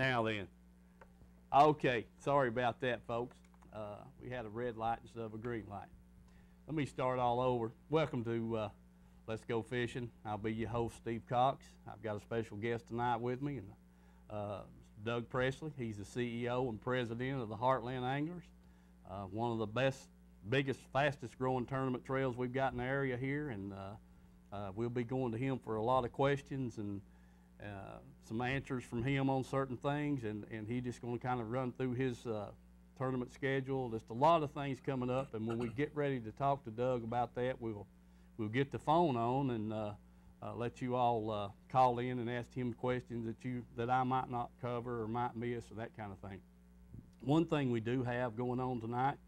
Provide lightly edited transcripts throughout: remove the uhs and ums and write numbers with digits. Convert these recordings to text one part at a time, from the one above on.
Now then, okay, sorry about that, folks. We had a red light instead of a green light. Let me start all over. Welcome to Let's Go Fishing. I'll be your host, Steve Cox. I've got a special guest tonight with me, and Doug Pressley. He's the CEO and president of the Heartland Anglers. One of the best, biggest, fastest growing tournament trails we've got in the area here, and we'll be going to him for a lot of questions and some answers from him on certain things, and he's just going to kind of run through his tournament schedule. There's a lot of things coming up, and when we get ready to talk to Doug about that, we'll get the phone on and let you all call in and ask him questions that I might not cover or might miss or that kind of thing. One thing we do have going on tonight,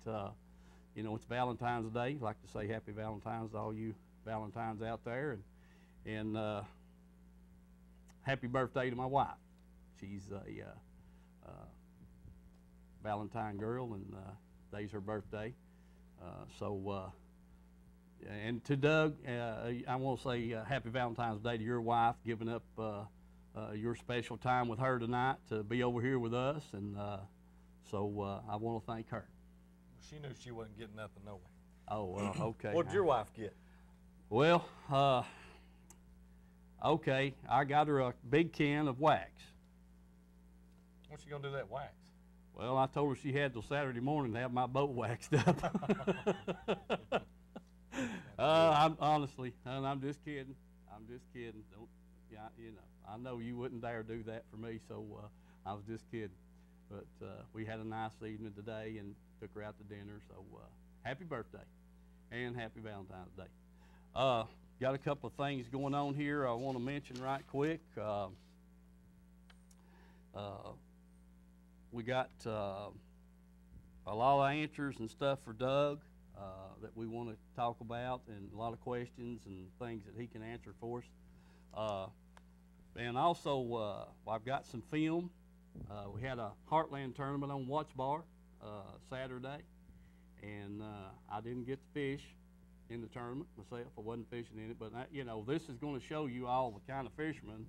you know, it's Valentine's Day. I'd like to say happy Valentine's to all you Valentines out there, and happy birthday to my wife. She's a Valentine girl, and today's her birthday. And to Doug, I want to say happy Valentine's Day to your wife, giving up your special time with her tonight to be over here with us, and so I want to thank her. She knew she wasn't getting nothing, no way. Oh, well, okay. What did your wife get? Well, okay, I got her a big can of wax. What's she gonna do that wax? Well, I told her she had till Saturday morning to have my boat waxed up. I'm honestly, and I'm just kidding. I'm just kidding. Don't, yeah, you know, I know you wouldn't dare do that for me, so I was just kidding. But we had a nice evening today and took her out to dinner. So happy birthday and happy Valentine's Day. Got a couple of things going on here I want to mention right quick. We got a lot of answers and stuff for Doug that we want to talk about, and a lot of questions and things that he can answer for us. And also, I've got some film. We had a Heartland tournament on Watch Bar Saturday, and I didn't get to fish in the tournament myself. I wasn't fishing in it, but you know, this is going to show you all the kind of fishermen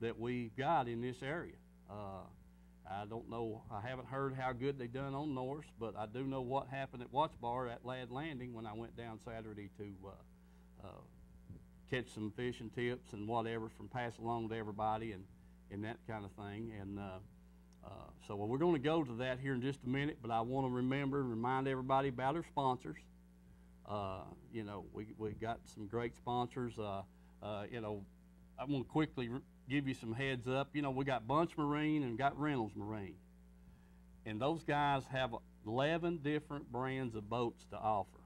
that we've got in this area. I don't know, I haven't heard how good they done on Norse, but I do know what happened at Watch Bar at Ladd Landing when I went down Saturday to catch some fishing tips and whatever from pass along to everybody and that kind of thing. And so we're going to go to that here in just a minute, but I want to remind everybody about our sponsors. You know, we got some great sponsors. You know, I want to quickly give you some heads up. You know, we got Bunch Marine and got Reynolds Marine, and those guys have 11 different brands of boats to offer.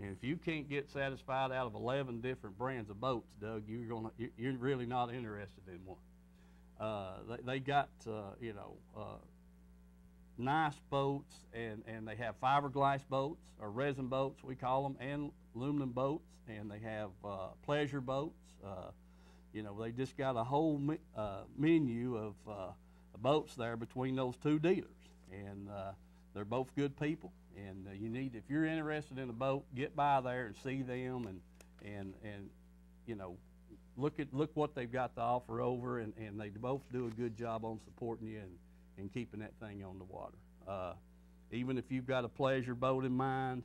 And if you can't get satisfied out of 11 different brands of boats, Doug, you're really not interested in one. They got you know, nice boats, and they have fiberglass boats or resin boats we call them, and aluminum boats, and they have pleasure boats. You know, they just got a whole menu of boats there between those two dealers, and they're both good people. And you need, if you're interested in a boat, get by there and see them, and you know, look what they've got to offer over, and they both do a good job on supporting you and keeping that thing on the water. Even if you've got a pleasure boat in mind,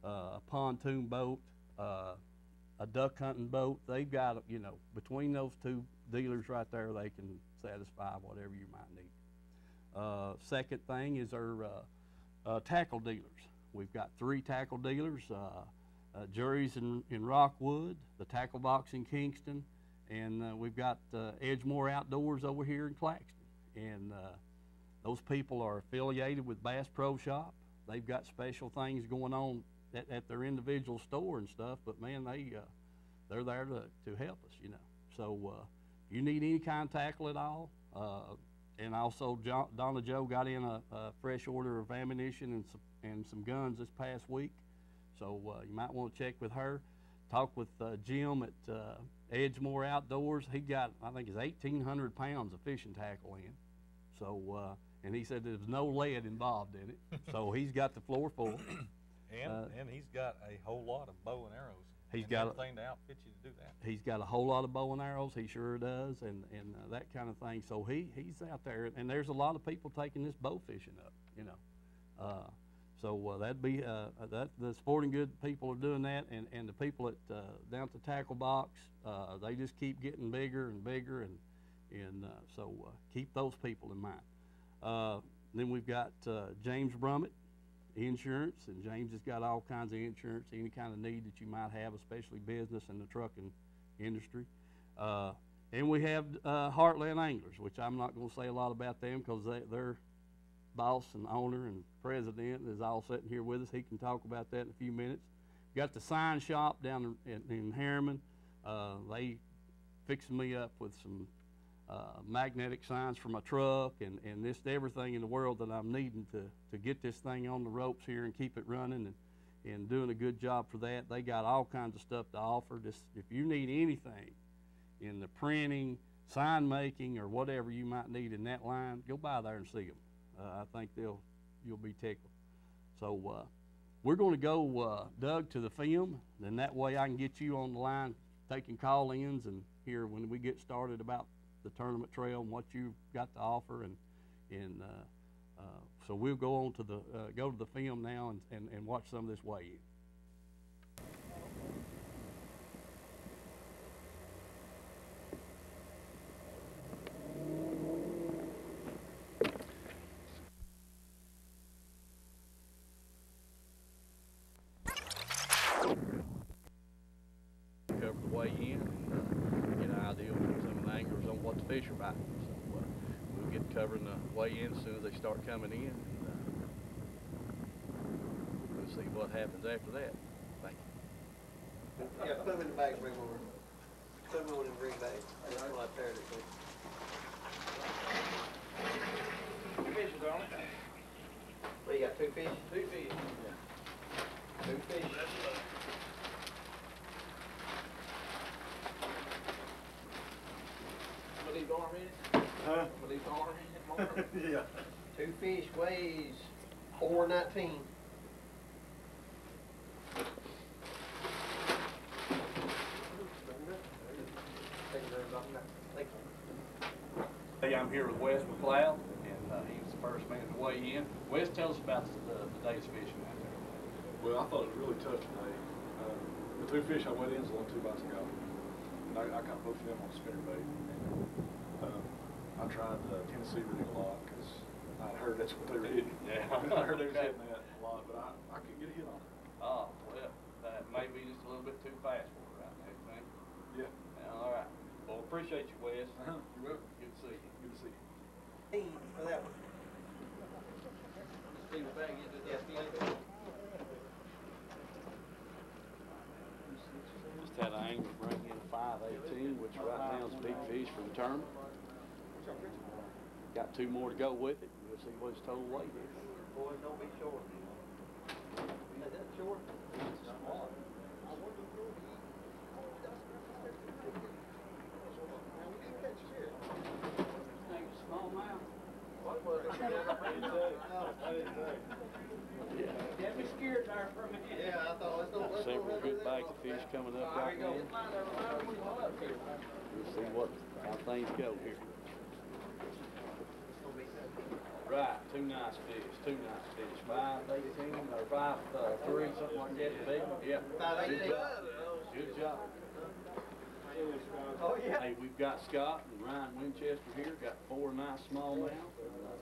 a pontoon boat, a duck hunting boat, they've got, you know, between those two dealers right there, they can satisfy whatever you might need. Second thing is our tackle dealers. We've got 3 tackle dealers, Jury's in Rockwood, the Tackle Box in Kingston, and we've got Edgemore Outdoors over here in Claxton. And those people are affiliated with Bass Pro Shop. They've got special things going on at their individual store and stuff, but man, they're there to help us, you know. So if you need any kind of tackle at all, and also Donna Joe got in a fresh order of ammunition and some guns this past week, so you might want to check with her. Talk with Jim at Edgemore Outdoors. He got, I think it's 1,800 pounds of fishing tackle in, so and he said there's no lead involved in it, so he's got the floor full. And he's got a whole lot of bow and arrows He's And got a, everything to outfit you to do that. he's got a whole lot of bow and arrows, he sure does, and that kind of thing. So he's out there, and there's a lot of people taking this bow fishing up, you know. So that'd be, that the sporting good people are doing that, and the people at, down at the tackle box, they just keep getting bigger and bigger, and so keep those people in mind. Then we've got James Brummett, insurance, and James has got all kinds of insurance, any kind of need that you might have, especially business in the trucking industry. And we have Heartland Anglers, which I'm not going to say a lot about them because their boss and owner and president is all sitting here with us. He can talk about that in a few minutes. Got the sign shop down in Harriman. They fixing me up with some magnetic signs for my truck and just everything in the world that I'm needing to get this thing on the ropes here and keep it running, and doing a good job for that. They got all kinds of stuff to offer. Just if you need anything in the printing, sign making, or whatever you might need in that line, go by there and see them. I think you'll be tickled. So we're going to go, Doug, to the film, and that way I can get you on the line taking call-ins and hear when we get started about the tournament trail and what you've got to offer, and so we'll go on to the go to the film now and watch some of this weigh-in. Cover the weigh-in and get an idea from some of the anglers on what the fish are biting. So we'll get covering the weigh-in as soon as they start coming in, and we'll see what happens after that. Thank you. Yeah, put them in the bag, bring them over. Put them in the ring bag. That's right there. Fishes on it. What, you got 2 fish? 2 fish. Yeah. 2 fish. What these arm in it? Huh? What these arm in it? Yeah. 2 fish weighs 419. Hey, I'm here with Wes McLeod, and he's the first man to weigh in. Wes, tell us about the day's fishing out there. Well, I thought it was really tough today. The 2 fish I weighed in was only 2 bites ago. And I caught both of them on spinnerbait. I tried Tennessee rig a lot because I heard that's what they were hitting. Yeah. I heard they was hitting that a lot, but I couldn't get a hit on it. Oh, well, that may be just a little bit too fast for it right now, you think? Yeah. All right. Well, appreciate you, Wes. You're welcome. Good to see you. Good to see you. For that one. Steve the bag into Yeah, that. Just had an angler bring in a 518, which right now is a big fish for the tournament. Got 2 more to go with it. We'll see what his total weight is. Boy, don't be short. Is that short? Small. Small mouth. What was it? Yeah. Get me scared there for a minute. Yeah, I thought, let's go. Several good bites of fish coming up right now. We'll see how things go here. Right, 2 nice fish, 2 nice fish. 518 or 5'3", something like that. Big one. Yeah. 518. Good job. Oh, yeah. Hey, we've got Scott and Ryan Winchester here. Got 4 nice smallmouth.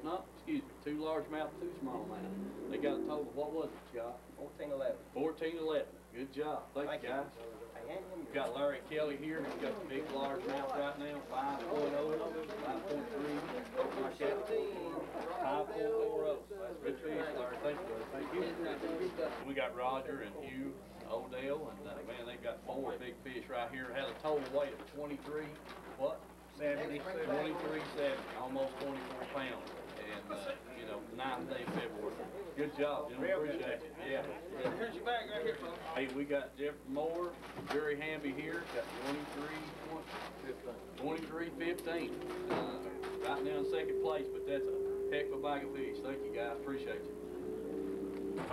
No, excuse me, 2 largemouth, 2 smallmouth. They got a total of, what was it, Scott? 1411. 1411. Good job. Thank you, guys. We've got Larry Kelly here. He's got the big largemouth right now, 5.0, 5.3, something like that. 5.40. That's good fish, Larry. Thank you. Thank you. We got Roger and Hugh Odell, and man, they've got 4 big fish right here. Had a total weight of 23, what? 70. 23.70, almost 24 pounds. And, you know, 9th day of February. Good job, gentlemen. Appreciate it. Yeah. Here's your bag right here, folks. Hey, we got Jeffrey Moore, Jerry Hamby here. Got 23.15. Right now in 2nd place, but that's a heck of a bag of fish. Thank you, guys. Appreciate you.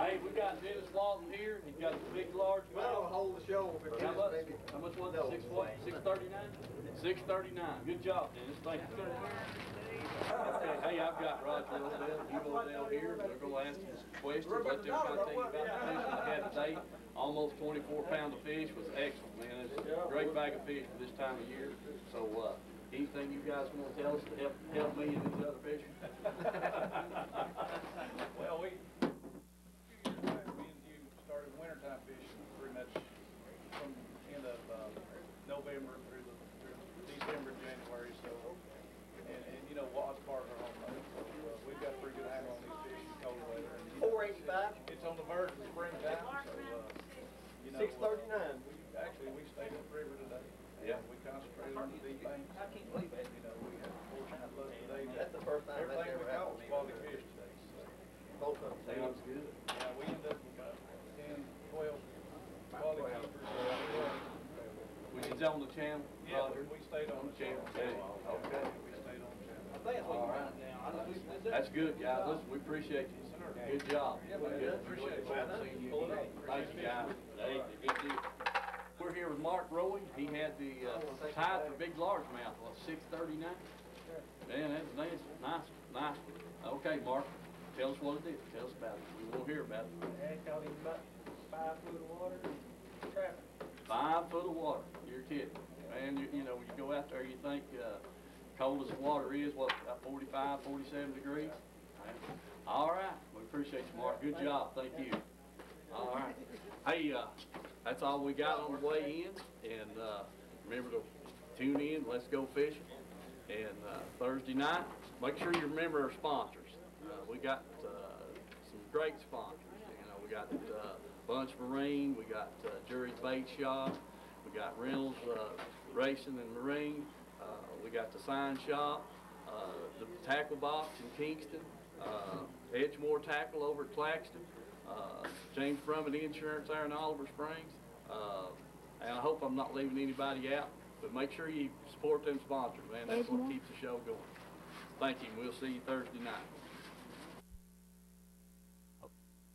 Hey, we got Dennis Walton here. He's got a big, large Well, mouth. hold the show if it How is, much? maybe. How much was it? No, 639? 639. Good job, Dennis. Thank you. Hey, I've got Roger Odell, Hugh Odell here. They're going to ask you some questions. Let them kind of tell you about the fishing they had today. Almost 24 pounds of fish was excellent, man. It's a great bag of fish for this time of year. So, anything you guys want to tell us to help me and these other fishers? Well, a few years back, me and you started wintertime fishing pretty much from the end of November through December, January. So, and you know, Watts Park are home lake, so we've got a pretty good handle on these fish in cold weather. And, you know, 485. It's on the verge of springtime, so you know. 639. We stayed up the river today. Yeah. We concentrated on the deep banks. I can't believe it. You know, we had fortunate luck today. That's the first time that's Everything ever we caught happened was to me. quality fish today. So. Both of them. Sounds good. Yeah, we ended up with 10, 12 quality keepers. Which is on the channel, Yeah, Roger? we stayed on the channel. Okay. Okay. We stayed on the channel. I think that's what you're writing down. I just wish we did. That's good, guys. Listen, we appreciate you. Good job. Yeah, man, Good. appreciate it. Well, seeing you Pull it again. up. Thank you, guys. Hey, good deal. We're here with Mark Rowan. He had the tide for big largemouth on 639. Man, that's nice. Okay, Mark, tell us what it is. Tell us about it. We want to hear about it. I caught him about 5 foot of water, trapping. 5 foot of water. You're kidding. Man, you know, when you go out there, you think cold as the water is, what, about 45, 47 degrees? All right. We appreciate you, Mark. Good job. Thank you. All right. Hey, that's all we got on the way in. And remember to tune in. Let's go fishing. And Thursday night, make sure you remember our sponsors. We got some great sponsors. You know, we got Bunch Marine. We got Jury's Bait Shop. We got Reynolds Racing and Marine. We got the Sign Shop. The Tackle Box in Kingston. Edgemore Tackle over at Claxton. James Brummett Insurance there in Oliver Springs. And I hope I'm not leaving anybody out, but make sure you support them sponsors, man. That's what keeps the show going. Thank you. We'll see you Thursday night.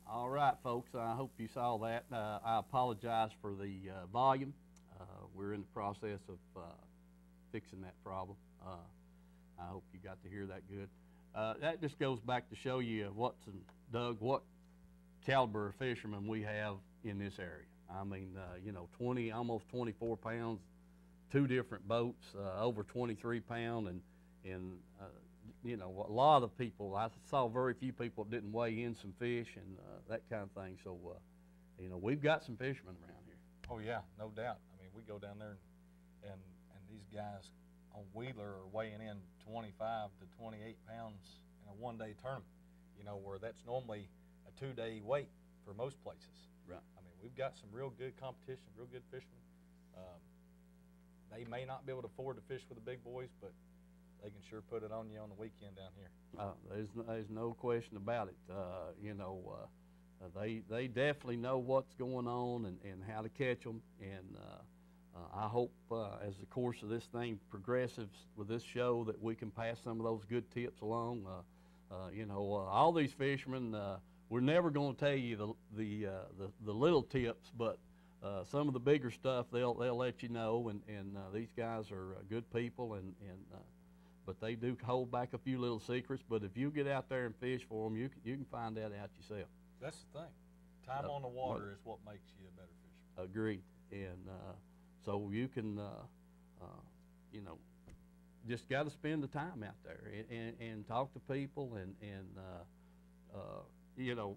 All right, folks. I hope you saw that. I apologize for the volume. We're in the process of fixing that problem. I hope you got to hear that good. That just goes back to show you what caliber of fishermen we have in this area. I mean, you know, almost 24 pounds, 2 different boats, over 23 pound, and you know, a lot of people. I saw very few people that didn't weigh in some fish and that kind of thing. So, you know, we've got some fishermen around here. Oh, yeah, no doubt. I mean, we go down there and these guys on Wheeler are weighing in 25 to 28 pounds in a one-day tournament, you know, where that's normally a 2-day wait for most places. Right. I mean, we've got some real good competition, real good fishermen. They may not be able to afford to fish with the big boys, but they can sure put it on you on the weekend down here. There's no question about it. You know, they definitely know what's going on and how to catch them. And I hope as the course of this thing progresses with this show that we can pass some of those good tips along. You know, all these fishermen, we're never going to tell you the little tips, but some of the bigger stuff they'll let you know. And these guys are good people, but they do hold back a few little secrets. But if you get out there and fish for them, you can find that out yourself. That's the thing. Time on the water is what makes you a better fisherman. Agreed. And so you can, you know, just got to spend the time out there and talk to people and you know,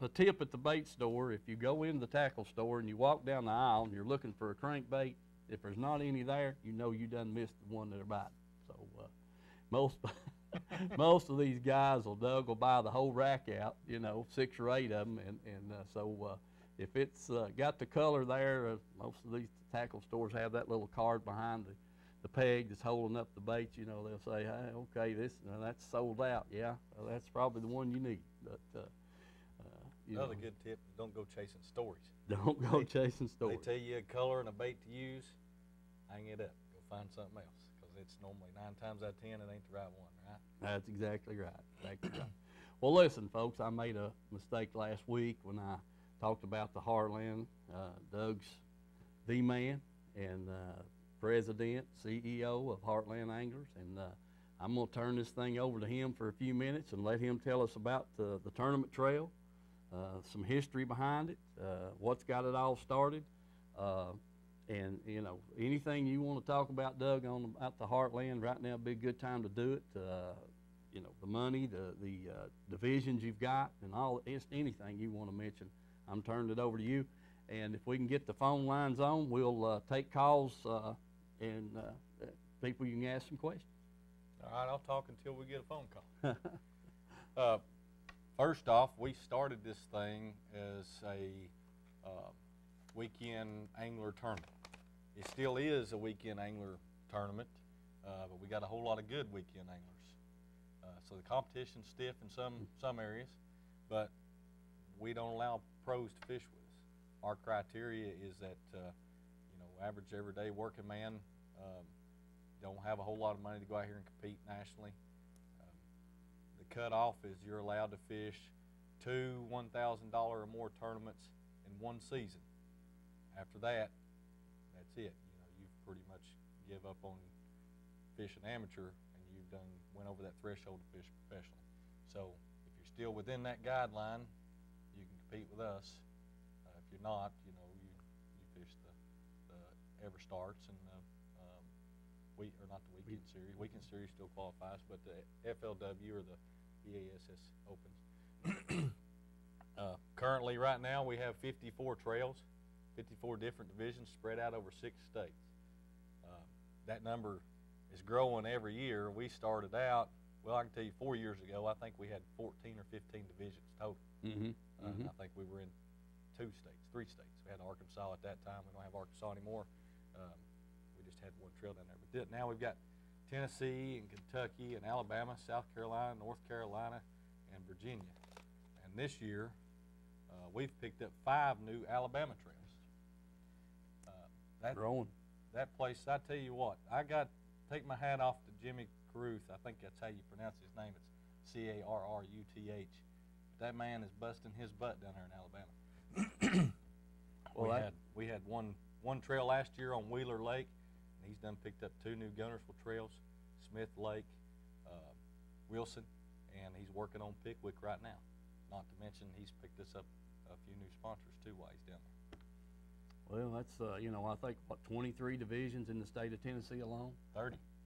a tip at the bait store, if you go in the tackle store and you walk down the aisle and you're looking for a crankbait, if there's not any there, you know you done missed the one that are biting. So most of these guys will buy the whole rack out, you know, 6 or 8 of them, and so if it's got the color there, most of these tackle stores have that little card behind the peg that's holding up the bait. You know, they'll say, hey, okay, that's sold out. Yeah, well, that's probably the one you need. But Another good tip is don't go chasing stories. Don't go chasing stories. They tell you a color and a bait to use, hang it up. Go find something else, because it's normally 9 times out of 10 it ain't the right one, right? That's exactly right. Exactly right. Well, listen, folks, I made a mistake last week when I talked about the Heartland. Doug's the man and president, CEO of Heartland Anglers, and I'm going to turn this thing over to him for a few minutes and let him tell us about the tournament trail, some history behind it, what's got it all started, and you know, anything you want to talk about, Doug, about the Heartland right now would be a good time to do it. You know, the money, the divisions you've got, and anything you want to mention. I'm turning it over to you, and if we can get the phone lines on, we'll take calls and people you can ask some questions. All right, I'll talk until we get a phone call. First off, we started this thing as a weekend angler tournament. It still is a weekend angler tournament, but we got a whole lot of good weekend anglers. So the competition's stiff in some areas, but we don't allow pros to fish with us. Our criteria is that you know, average everyday working man don't have a whole lot of money to go out here and compete nationally. The cutoff is you're allowed to fish 2 $1,000 or more tournaments in one season. After that, that's it. You know, you've pretty much give up on fishing amateur, and you've went over that threshold to fish professionally. So if you're still within that guideline, you can compete with us. If you're not, you know, you fish the Ever Starts and not the weekend series. Weekend series still qualifies, but the FLW or the BASS Opens. Currently, right now, we have 54 trails, 54 different divisions spread out over 6 states. That number is growing every year. We started out, well, I can tell you 4 years ago, I think we had 14 or 15 divisions total. I think we were in 3 states. We had Arkansas at that time. We don't have Arkansas anymore. We just had one trail down there. But now we've got Tennessee and Kentucky and Alabama, South Carolina, North Carolina, and Virginia. And this year, we've picked up 5 new Alabama trails. Growing. That place, I tell you what, I got take my hat off to Jimmy Carruth. I think that's how you pronounce his name. It's Carruth. That man is busting his butt down there in Alabama. Well, we had one trail last year on Wheeler Lake, and he's picked up 2 new Gunnersville trails, Smith Lake, Wilson, and he's working on Pickwick right now. Not to mention he's picked us up a few new sponsors too while he's down there. Well, that's, you know, I think, what, 23 divisions in the state of Tennessee alone?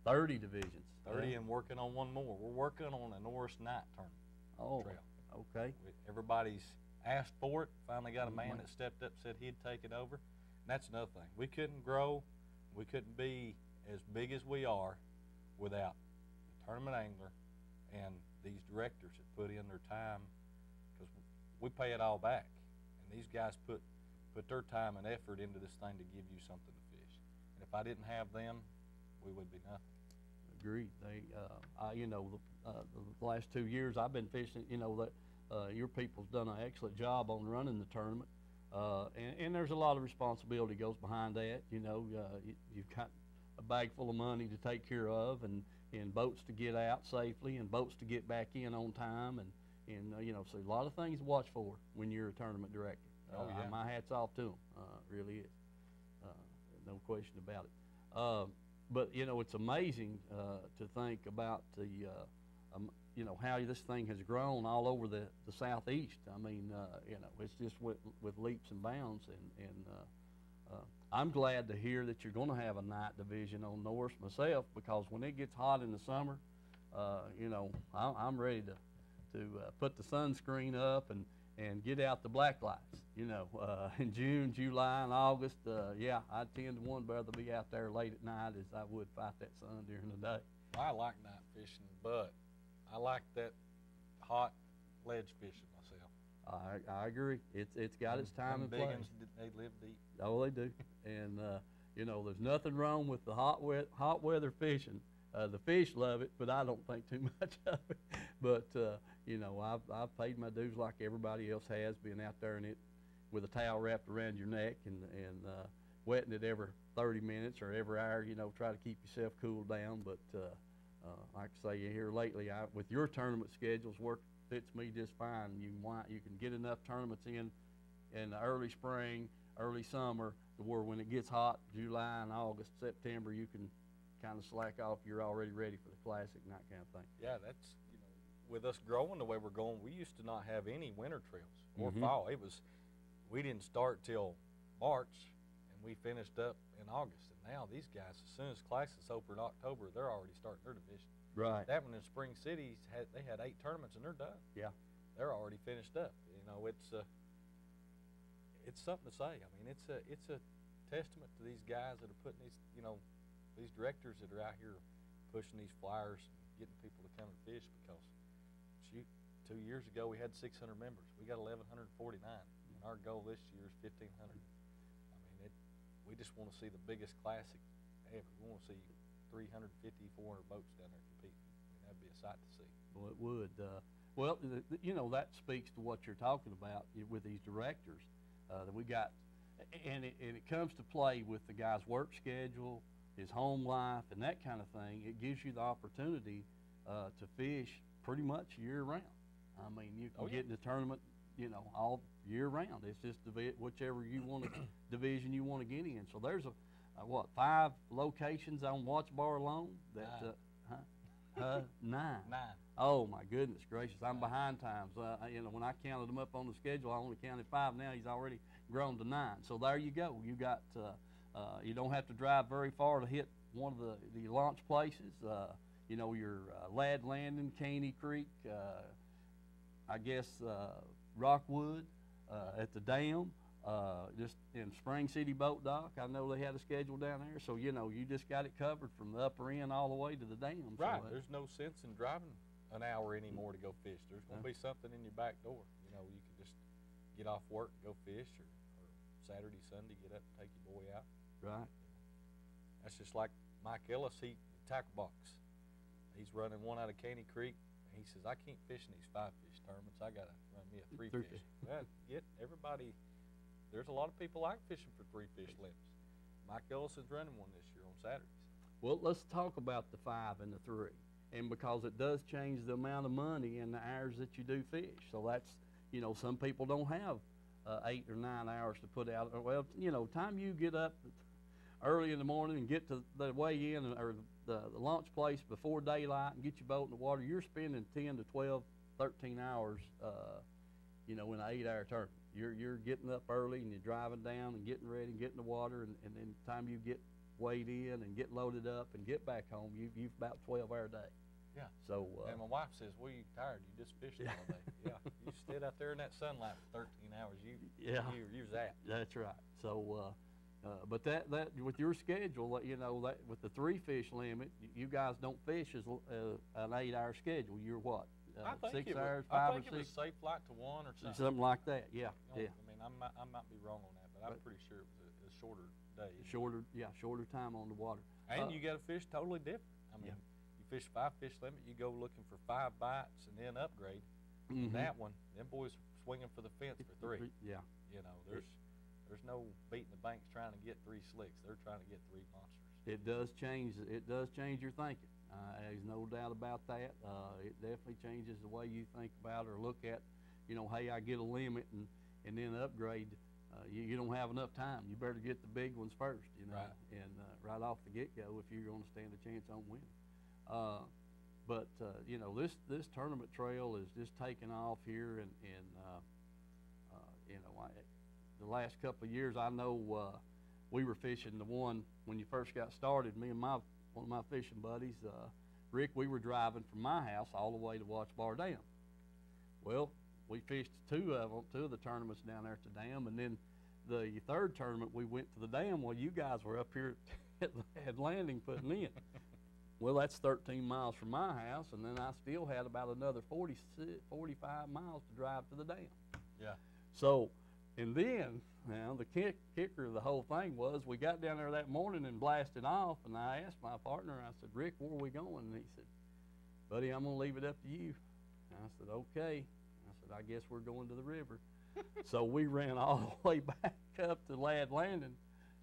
30 divisions. 30 and working on one more. We're working on a Norris Knight tournament trail. Okay. Everybody's asked for it. Finally got a man that stepped up, said he'd take it over. And that's another thing. We couldn't grow, we couldn't be as big as we are without the tournament angler and these directors that put in their time, because we pay it all back. And these guys put their time and effort into this thing to give you something to fish. And if I didn't have them, we would be nothing. Agreed. You know, the last 2 years I've been fishing, you know, that your people's done an excellent job on running the tournament. And there's a lot of responsibility goes behind that. You know, you've got a bag full of money to take care of, and boats to get out safely, and boats to get back in on time, and you know, so a lot of things to watch for when you're a tournament director. My hat's off to them, really is. No question about it. But you know, it's amazing to think about the you know, how this thing has grown all over the southeast. I mean, you know, it's just with leaps and bounds, and I'm glad to hear that you're going to have a night division on Norris myself, because when it gets hot in the summer, you know, I'm ready to put the sunscreen up and get out the black lights. You know, in June, July, and August, yeah, I'd 10 to 1 rather be out there late at night as I would fight that sun during the day. I like night fishing, but I like that hot ledge fishing myself. I agree. It's got its time and place. Big ones, they live deep. Oh, they do. And you know, there's nothing wrong with the hot weather fishing. The fish love it, but I don't think too much of it. But you know, I've paid my dues like everybody else has, being out there in it with a towel wrapped around your neck and wetting it every 30 minutes or every hour. You know, try to keep yourself cooled down. But like I say, here lately, with your tournament schedules fits me just fine. You can get enough tournaments in the early spring, early summer, to where when it gets hot, July and August, September, you can kind of slack off. You're already ready for the classic and that kind of thing. Yeah, that's, you know, with us growing the way we're going, we used to not have any winter trails or Mhm. fall. We didn't start till March, and we finished up in August. And now these guys, as soon as classes open in October, they're already starting their division. Right. That one in Spring City, they had 8 tournaments and they're done. Yeah. They're already finished up. You know, it's something to say. I mean, it's a testament to these guys that are putting these, you know, these directors that are out here pushing these flyers and getting people to come and fish, because shoot, 2 years ago we had 600 members. We got 1,149, and our goal this year is 1,500. I mean, we just want to see the biggest classic ever. We want to see 350, 400 boats down there competing. I mean, that'd be a sight to see. Well, it would. Well, you know, that speaks to what you're talking about with these directors that we got, and it comes to play with the guy's work schedule, his home life, and that kind of thing. It gives you the opportunity to fish pretty much year round. I mean, you can get in the tournament, you know, all year round. It's just whichever you want division you want to get in. So there's 5 locations on Watch Bar alone? That 9. 9. 9. Oh my goodness gracious! I'm behind times. You know, when I counted them up on the schedule, I only counted 5. Now he's already grown to 9. So there you go. You got. You don't have to drive very far to hit one of the launch places. You know, your Ladd Landing, Caney Creek, I guess Rockwood at the dam. Just in Spring City Boat Dock, I know they had a schedule down there, so you know you just got it covered from the upper end all the way to the dam. Right. So, there's no sense in driving an hour anymore to go fish. There's going to be something in your back door. You know, you can just get off work and go fish, or Saturday, Sunday, get up and take your boy out. right. That's just like Mike Ellis, tackle box. He's running one out of Caney Creek. And he says, I can't fish in these 5-fish tournaments. I got to run me a 3-fish. Well, everybody. There's a lot of people like fishing for 3-fish limits. Mike Ellis is running one this year on Saturdays. Well, let's talk about the 5 and the 3, and because it does change the amount of money and the hours that you do fish. So that's, you know, some people don't have 8 or 9 hours to put out. Well, you know, time you get up early in the morning and get to the weigh in or the launch place before daylight and get your boat in the water, you're spending 10 to 12, 13 hours, you know, in an 8-hour tournament. You're getting up early and you're driving down and getting ready and getting in the water, and then the time you get weighed in and get loaded up and get back home, you've about a 12-hour day. Yeah. So. And my wife says, well, you tired? You just fished all day. Yeah. You stayed out there in that sunlight for 13 hours. You're zapped. That's right. So, but that with your schedule, you know, that with the 3-fish limit, you guys don't fish as an 8-hour schedule. You're what? I think 6 hours, 5 I or think 6? it was safe flight to 1 or something. Something like that. Yeah. You know, Yeah. I mean, I might be wrong on that, but I'm pretty sure it was a shorter day. Shorter time on the water. And you got to fish totally different. I mean, you fish 5-fish limit, you go looking for 5 bites and then upgrade. Mm-hmm. That one, them boys are swinging for the fence for 3. Yeah. You know, there's no beating the banks trying to get 3 slicks. They're trying to get 3 monsters. It does change. It does change your thinking. There's no doubt about that. It definitely changes the way you think about or look at. You know, hey, I get a limit and then upgrade. You don't have enough time. You better get the big ones first. You know, Right. And right off the get-go, if you're going to stand a chance on winning. But you know, this tournament trail is just taking off here, and you know, the last couple of years, I know we were fishing the one when you first got started. Me and one of my fishing buddies, Rick, we were driving from my house all the way to Watch Bar Dam. Well, we fished 2 of the tournaments down there at the dam, and then the 3rd tournament we went to the dam while you guys were up here at Landing putting in. Well, that's 13 miles from my house, and then I still had about another 45 miles to drive to the dam. Yeah. So, and then, now the kicker of the whole thing was we got down there that morning and blasted off, and I asked my partner, I said, Rick, where are we going? And he said, buddy, I'm going to leave it up to you. And I said, okay. I said, I guess we're going to the river. So we ran all the way back up to Ladd Landing.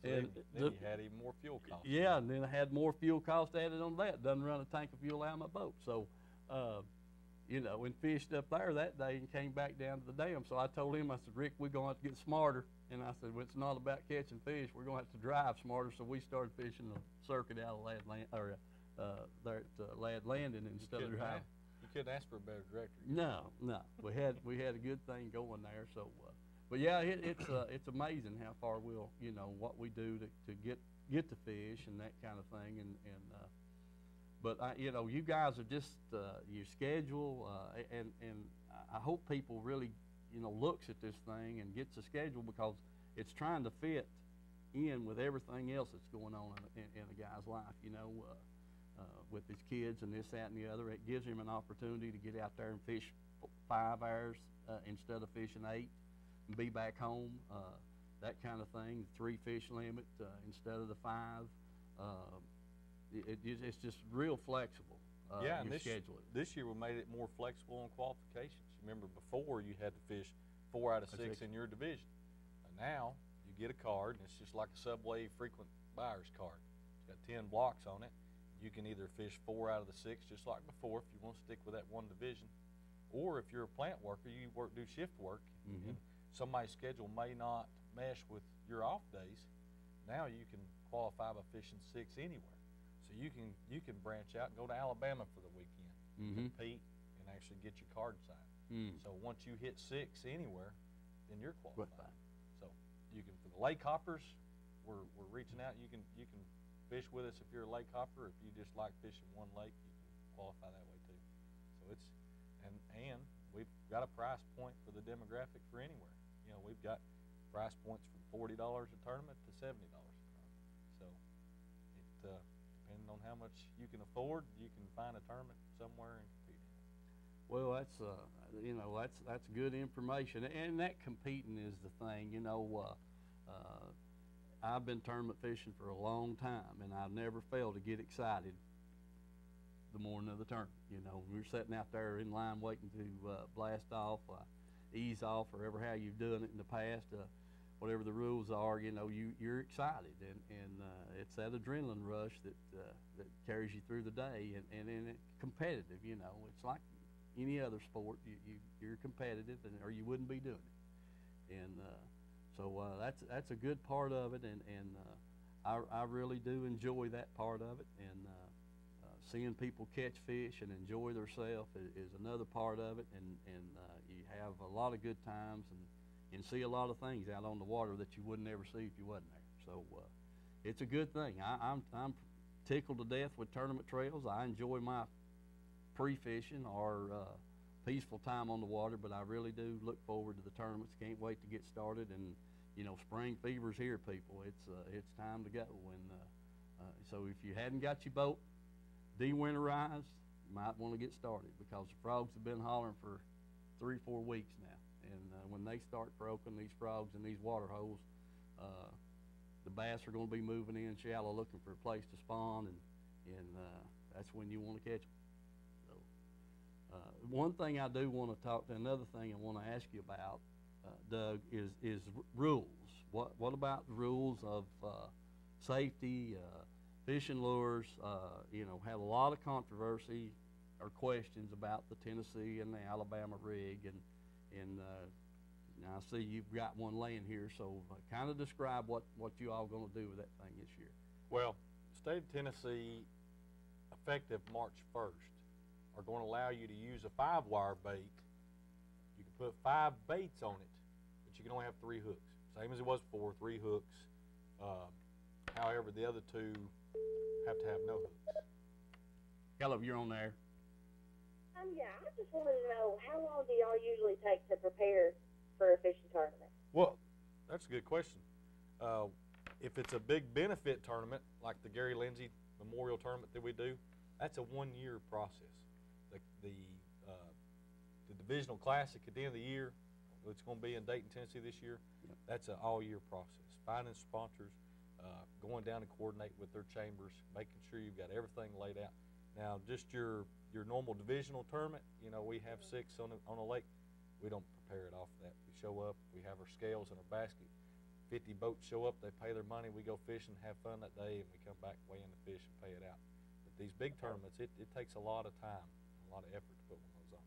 So and then you had even more fuel costs. Yeah, and then I had more fuel cost added on that. Doesn't run a tank of fuel out of my boat. So, you know, and fished up there that day and came back down to the dam. So I told him, I said, Rick, we're going to have to get smarter. And I said, well, it's not about catching fish. We're going to have to drive smarter. So we started fishing the circuit out of there at Ladd Landing instead of driving. You couldn't ask for a better director. No, we had a good thing going there. So, but yeah, it's amazing how far we'll, you know, what we do to get the fish and that kind of thing. But you know, you guys are just your schedule, and I hope people really, you know, looks at this thing and gets a schedule, because it's trying to fit in with everything else that's going on in a guy's life, you know, with his kids and this, that, and the other. It gives him an opportunity to get out there and fish 5 hours instead of fishing 8, and be back home, that kind of thing. 3 fish limit instead of the 5. It's just real flexible. Yeah, and scheduling. this year we made it more flexible on qualifications. Remember, before you had to fish 4 out of 6 in your division. And now you get a card, and it's just like a Subway frequent buyer's card. It's got 10 blocks on it. You can either fish 4 out of the 6, just like before, if you want to stick with that one division. Or if you're a plant worker, you do shift work, and somebody's schedule may not mesh with your off days. Now you can qualify by fishing 6 anywhere. So you can branch out and go to Alabama for the weekend, compete, and actually get your card signed. So once you hit 6 anywhere, then you're qualified. So you can, for the lake hoppers, we're reaching out. You can fish with us if you're a lake hopper. If you just like fishing one lake, you can qualify that way too. So it's and we've got a price point for the demographic for anywhere. You know, we've got price points from $40 a tournament to $70 a tournament. So it depending on how much you can afford, you can find a tournament somewhere and compete in it. Well, that's you know, that's good information, and that competing is the thing. You know, I've been tournament fishing for a long time, and I've never failed to get excited the morning of the tournament. You know, we're sitting out there in line waiting to blast off, ease off, or ever how you've done it in the past. Whatever the rules are, you know, you're excited, and it's that adrenaline rush that carries you through the day, and it's competitive. You know, it's like any other sport. You're competitive, or you wouldn't be doing it. And so that's a good part of it, and I really do enjoy that part of it. And seeing people catch fish and enjoy themselves is another part of it, and you have a lot of good times and see a lot of things out on the water that you wouldn't ever see if you wasn't there. So it's a good thing. I'm tickled to death with tournament trails. I enjoy my pre-fishing or peaceful time on the water, but I really do look forward to the tournaments. Can't wait to get started. And you know, spring fever's here, people. It's time to go. And so if you hadn't got your boat de-winterized, you might want to get started, because the frogs have been hollering for 3-4 weeks now. And when they start croaking, these frogs in these water holes, the bass are going to be moving in shallow looking for a place to spawn, and that's when you want to catch them. So, one thing I do want to talk to, another thing I want to ask you about, Doug, is rules. What about the rules of safety, fishing lures? You know, have a lot of controversy or questions about the Tennessee and the Alabama rig, and now I see you've got one laying here, so kind of describe what you all going to do with that thing this year. Well, the state of Tennessee, effective March 1st, are going to allow you to use a 5-wire bait. You can put 5 baits on it, but you can only have 3 hooks. Same as it was before, 3 hooks. However, the other 2 have to have no hooks. Hello, you're on there. Yeah, I just wanted to know, how long do y'all usually take to prepare for a fishing tournament? Well, that's a good question. If it's a big benefit tournament, like the Gary Lindsay Memorial Tournament that we do, that's a 1-year process. The Divisional Classic at the end of the year, it's going to be in Dayton, Tennessee this year, that's an all-year process. Finding sponsors, going down to coordinate with their chambers, making sure you've got everything laid out. Now, just your normal divisional tournament, you know, we have 6 on a lake. We don't prepare it off that. We show up, we have our scales in our basket. 50 boats show up, they pay their money, we go fishing, have fun that day, and we come back, weigh in the fish, and pay it out. But these big tournaments, it takes a lot of time, a lot of effort to put one of those on.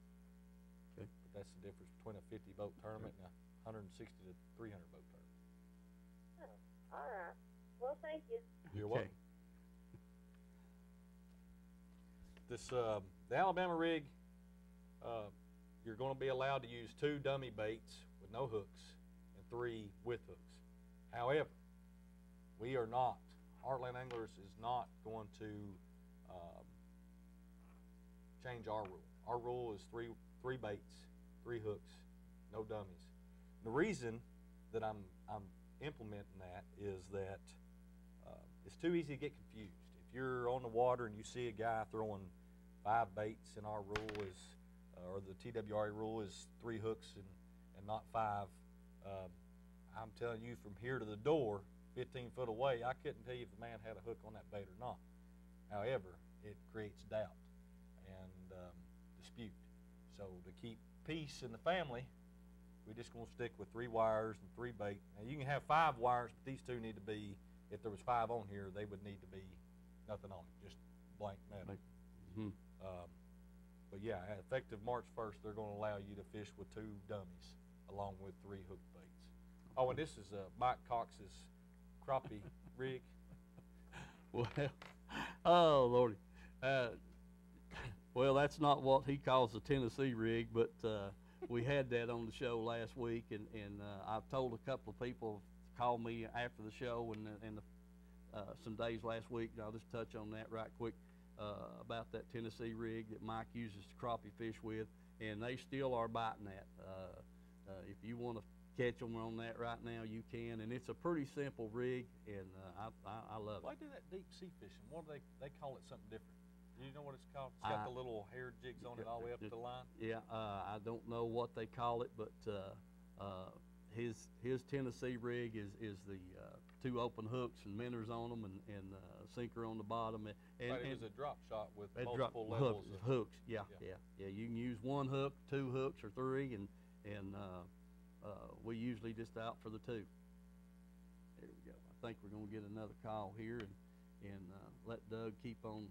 that's the difference between a 50 boat tournament and a 160 to 300 boat tournament. Oh, all right. Well, thank you. You're Okay. welcome. This, the Alabama rig, you're going to be allowed to use 2 dummy baits with no hooks and 3 with hooks. However, we are not, Heartland Anglers is not going to change our rule. Our rule is three baits, 3 hooks, no dummies. The reason that I'm implementing that is that it's too easy to get confused. If you're on the water and you see a guy throwing 5 baits, and our rule is, or the TWRA rule is 3 hooks and not 5, I'm telling you from here to the door, 15 foot away, I couldn't tell you if the man had a hook on that bait or not. However, it creates doubt and dispute. So to keep peace in the family, we're just going to stick with 3 wires and 3 bait. Now you can have 5 wires, but these 2 need to be, if there was 5 on here, they would need to be nothing on it, just blank metal. Mm-hmm. But yeah, effective March 1st, they're going to allow you to fish with 2 dummies along with 3 hook baits. Oh, and this is Mike Cox's crappie rig. Well, oh Lordy. Well, that's not what he calls the Tennessee rig, but we had that on the show last week, and I've told a couple of people to call me after the show and some days last week. And I'll just touch on that right quick about that Tennessee rig that Mike uses to crappie fish with, and they still are biting that. If you want to catch them on that right now, you can, and it's a pretty simple rig, and I love Why it. do that deep sea fishing? What do they call it something different? Do you know what it's called? It's got the little hair jigs on it all the way up to the line. Yeah, I don't know what they call it, but his Tennessee rig is the 2 open hooks and minnows on them, and sinker on the bottom. But it was a drop shot with It multiple drop levels of hooks. Yeah. You can use 1 hook, 2 hooks, or 3, and we usually just out for the 2. There we go. I think we're gonna get another call here, and let Doug keep on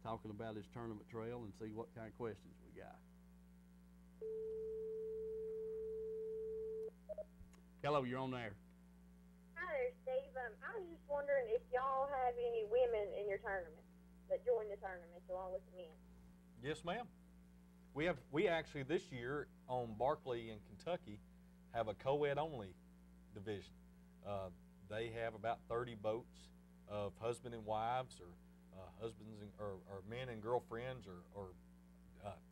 talking about his tournament trail and see what kind of questions we got. Hello, you're on there. Hi there, Steve. I was just wondering if y'all have any women in your tournament that join the tournament along with the men. Yes, ma'am. We actually this year on Barkley in Kentucky have a co-ed only division. They have about 30 boats of husband and wives, or husbands and, or men and girlfriends, or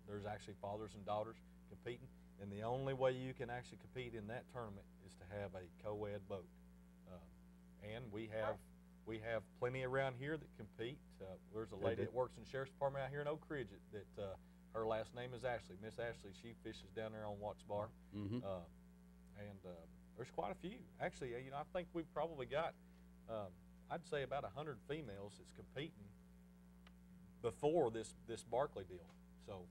there's actually fathers and daughters competing. And the only way you can actually compete in that tournament is to have a co-ed boat. And we have plenty around here that compete. There's a lady that works in the Sheriff's Department out here in Oak Ridge that her last name is Ashley. Miss Ashley, she fishes down there on Watts Bar. Mm-hmm. And there's quite a few. Actually, I think we've probably got, I'd say about 100 females that's competing before this Barkley deal. So,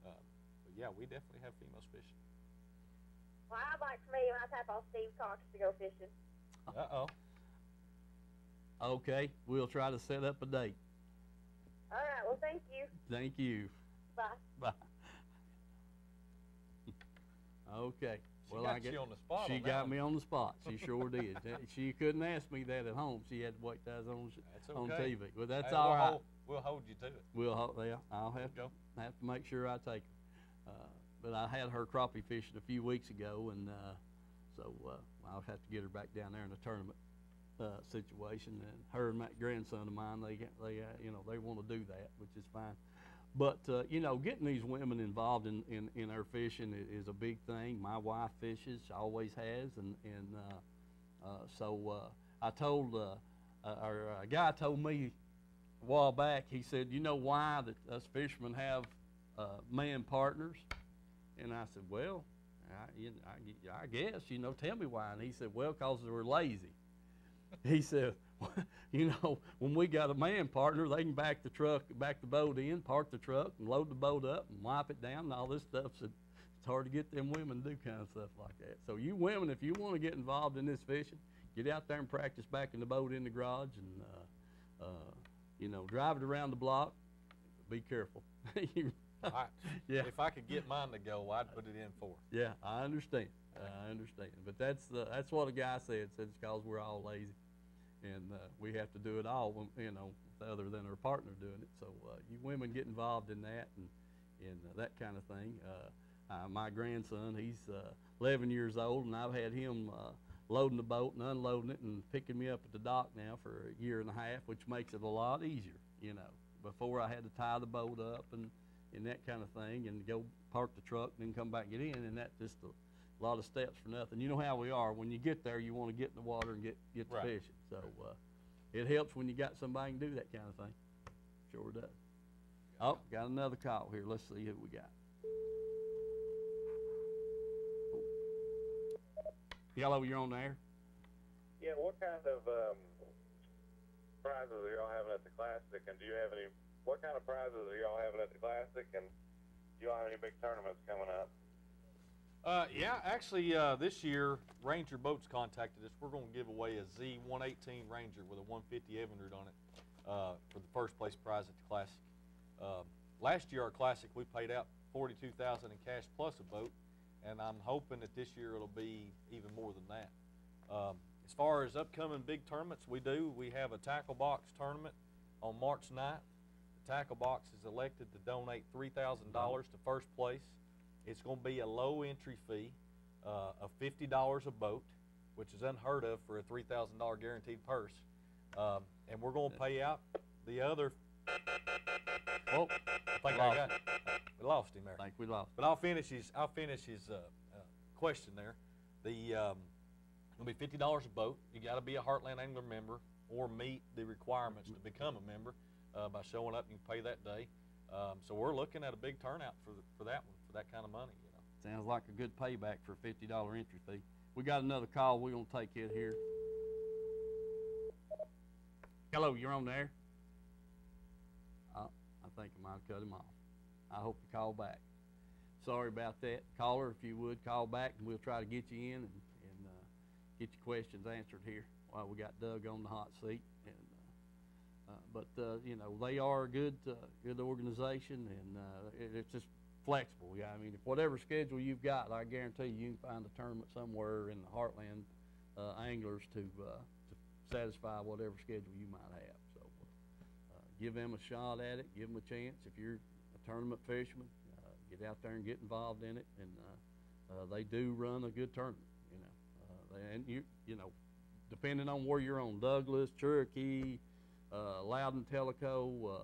but yeah, we definitely have females fishing. Well, I'd like for me when I tap off Steve Cox to go fishing. Uh-oh. Okay, we'll try to set up a date. All right, well, thank you. Thank you. Bye. Bye. Okay. She Well, got I get you on the spot. She on that got one. me on the spot. She sure did. She couldn't ask me that at home. She had to wait till I was That's on okay. TV. Well, that's Hey, all we'll right. We'll hold you to it. Yeah, I'll have Go. to make sure I take her. But I had her crappie fishing a few weeks ago, and so I'll have to get her back down there in a tournament situation. And her and that grandson of mine, they want to do that, which is fine. But getting these women involved in our fishing is a big thing. My wife fishes, always has, and so I told a guy told me a while back. He said, "You know why that us fishermen have man partners?" And I said, "Well, I guess, tell me why." And he said, "Well, 'cause we're lazy." He said, when we got a man partner, they can back the boat in, park the truck, and load the boat up, and wipe it down, and all this stuff. So it's hard to get them women to do kind of stuff like that. So you women, if you want to get involved in this fishing, get out there and practice backing the boat in the garage, and drive it around the block. Be careful. Yeah. If I could get mine to go, I'd put it in for her. Yeah, I understand. I understand. But that's what a guy said. Said it's because we're all lazy, and we have to do it all. You know, other than our partner doing it. So you women get involved in that and that kind of thing. My grandson, he's 11 years old, and I've had him loading the boat and unloading it and picking me up at the dock now for a year and a half, which makes it a lot easier. You know, before I had to tie the boat up and that kind of thing, and go park the truck and then come back and get in, and that's just a lot of steps for nothing. You know how we are. When you get there, you want to get in the water and get to Right. fishing. So it helps when you got somebody who can do that kind of thing. Sure does. Oh, got another call here. Let's see who we got. Hello, you're on the air. Yeah, what kind of prizes are y'all having at the Classic, and what kind of prizes are y'all having at the Classic, and do y'all have any big tournaments coming up? Yeah, actually, this year, Ranger Boats contacted us. We're going to give away a Z118 Ranger with a 150 Evinrude on it for the first place prize at the Classic. Last year, our Classic, we paid out $42,000 in cash plus a boat, and I'm hoping that this year it'll be even more than that. As far as upcoming big tournaments, we have a tackle box tournament on March 9th. The tackle box is elected to donate $3,000 to first place. It's going to be a low entry fee of $50 a boat, which is unheard of for a $3,000 guaranteed purse. And we're going to pay out the other. Oh, I think I got it. We lost him there. I think we lost. But I'll finish his question there. It'll be $50 a boat. You got to be a Heartland Angler member or meet the requirements to become a member by showing up. You can pay that day. So we're looking at a big turnout for that one, for that kind of money. You know. Sounds like a good payback for a $50 entry fee. We got another call. We're gonna take it here. Hello, you're on there. I think I might have cut him off. I hope you call back. Sorry about that. Caller, if you would, call back, and we'll try to get you in and get your questions answered here while we got Doug on the hot seat. But you know, they are a good organization, and it's just flexible. Yeah, I mean, if whatever schedule you've got, I guarantee you can find a tournament somewhere in the Heartland anglers to satisfy whatever schedule you might have. So give them a shot at it, give them a chance. If you're a tournament fisherman, get out there and get involved in it, and they do run a good tournament. You know, and you know, depending on where you're on, Douglas, Cherokee, Loudon, Tellico,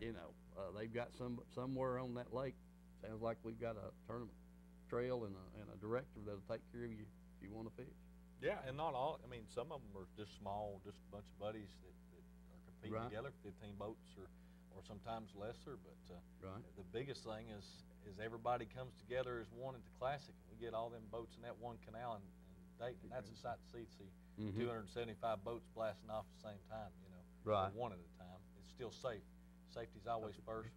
you know, they've got somewhere on that lake. Sounds like we've got a tournament trail and a director that'll take care of you if you want to fish. Yeah, and not all. I mean, some of them are just small, just a bunch of buddies that are competing Right. together, 15 boats or sometimes lesser. But Right. the biggest thing is everybody comes together as one at the Classic. We get all them boats in that one canal in Dayton. And that's a sight to see. 275 boats blasting off at the same time. You know, Right. one at a time. It's still safe. Safety's always first.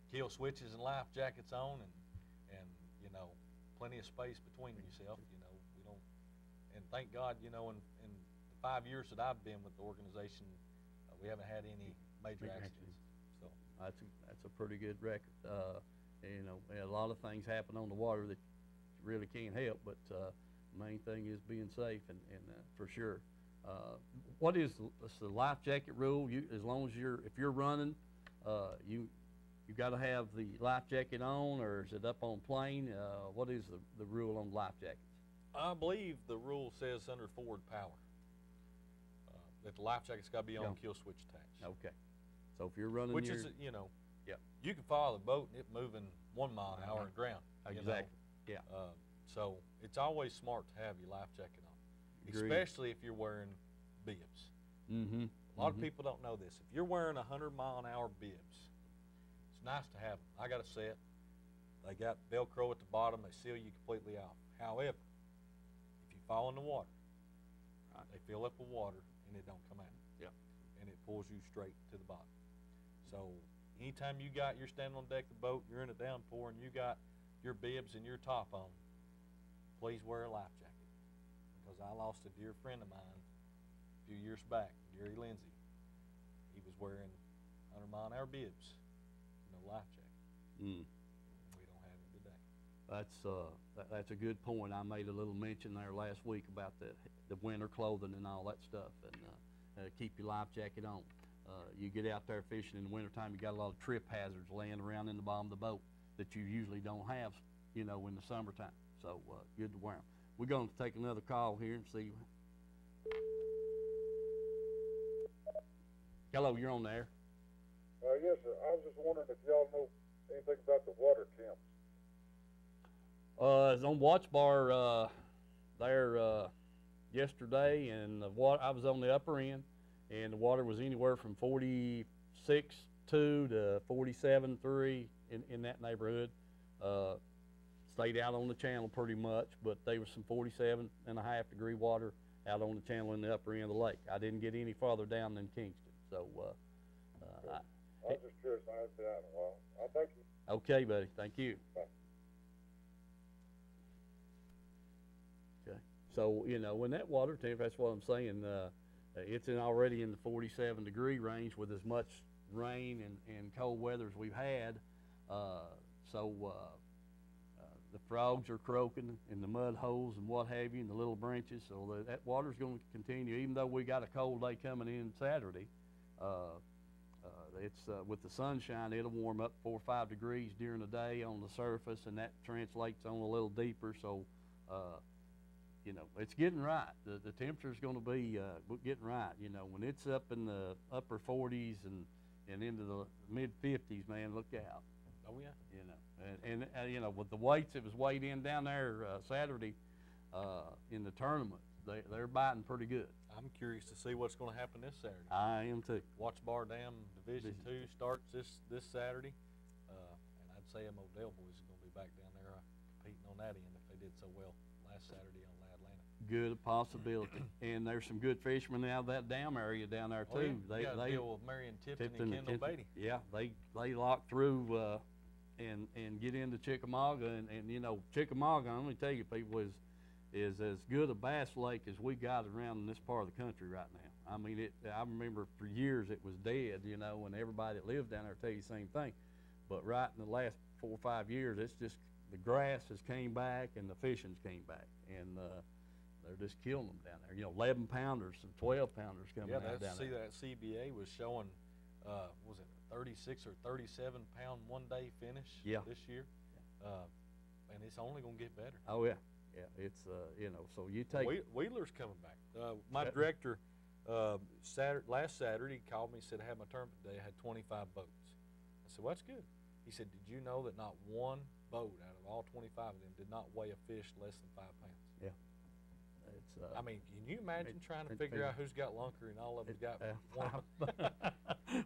Kill switches and life jackets on, and you know, plenty of space between yourself. You know, we don't. And thank God, you know, in the 5 years that I've been with the organization, we haven't had any major accidents. So that's a pretty good record. You know, a lot of things happen on the water that you really can't help, but the main thing is being safe, and for sure. What is the life jacket rule? As long as if you're running, you got to have the life jacket on, or is it up on plane? What is the rule on life jackets? I believe the rule says under forward power that the life jacket's got to be on, kill switch attached. Okay. So if you're running, which is, you know, you can follow the boat and it moving 1 mile an hour on ground. Exactly. You know? So it's always smart to have your life jacket on, Agreed. especially if you're wearing bibs. A lot of people don't know this. If you're wearing 100-mile-an-hour bibs, it's nice to have them. I got a set. They got Velcro at the bottom. They seal you completely off. However, if you fall in the water, they fill up with water and it don't come out. And it pulls you straight to the bottom. So anytime you're standing on the deck of the boat, you're in a downpour, and you got your bibs and your top on, please wear a life jacket. Because I lost a dear friend of mine a few years back, Gary Lindsay. He was wearing 100-mile-an-hour bibs, no life jacket. Mm. We don't have him today. That's a good point. I made a little mention there last week about the winter clothing and all that stuff, and keep your life jacket on. You get out there fishing in the wintertime, you got a lot of trip hazards laying around in the bottom of the boat that you usually don't have, you know, in the summertime. So good to wear them. We're going to take another call here and see. Hello, you're on the air. Yes, sir. I was just wondering if y'all know anything about the water temps. I was on Watch Bar there yesterday, and I was on the upper end, and the water was anywhere from 46.2 to 47.3 in that neighborhood. Stayed out on the channel pretty much, but there was some 47.5-degree water out on the channel in the upper end of the lake. I didn't get any farther down than Kingston, so I was just curious. I haven't been out in a while. Thank you. okay, buddy. Thank you. Bye. Okay. So, you know, when that water temp, that's what I'm saying, it's already in the 47-degree range with as much rain and cold weather as we've had. The frogs are croaking in the mud holes and what have you, and the little branches. So that water's going to continue, even though we got a cold day coming in Saturday. It's with the sunshine, it'll warm up 4 or 5 degrees during the day on the surface, and that translates on a little deeper. So, you know, it's getting right. The temperature's going to be getting right. You know, when it's up in the upper 40s and into the mid 50s, man, look out. Oh yeah. You know, and you know, with the weights that was weighed in down there Saturday in the tournament, they're biting pretty good. I'm curious to see what's going to happen this Saturday. I am too. Watch Bar Dam Division 2 starts this Saturday, and I'd say Modell boys is going to be back down there competing on that end if they did so well last Saturday on Atlanta. Good possibility. And there's some good fishermen out of that dam area down there too. Oh, yeah. They deal with Marion Tipton and Kendall Beatty. Yeah, they lock through and get into Chickamauga, and you know, Chickamauga, let me tell you, people, is as good a bass lake as we got around in this part of the country right now. I mean, I remember for years it was dead, you know, and everybody that lived down there tell you the same thing. But right in the last 4 or 5 years, it's just the grass has came back and the fishing's came back, and they're just killing them down there. You know, 11-pounders and 12-pounders coming out down there. That CBA was showing, was it 36 or 37-pound one-day finish this year? And it's only going to get better. Oh yeah. Yeah, it's you know, so you take Wheeler's coming back. My director last Saturday called me and said I had my tournament today. I had 25 boats. I said, well, that's good. He said, did you know that not one boat out of all 25 of them did not weigh a fish less than 5 pounds? Yeah. It's I mean, can you imagine trying to figure out who's got lunker and all of them's got one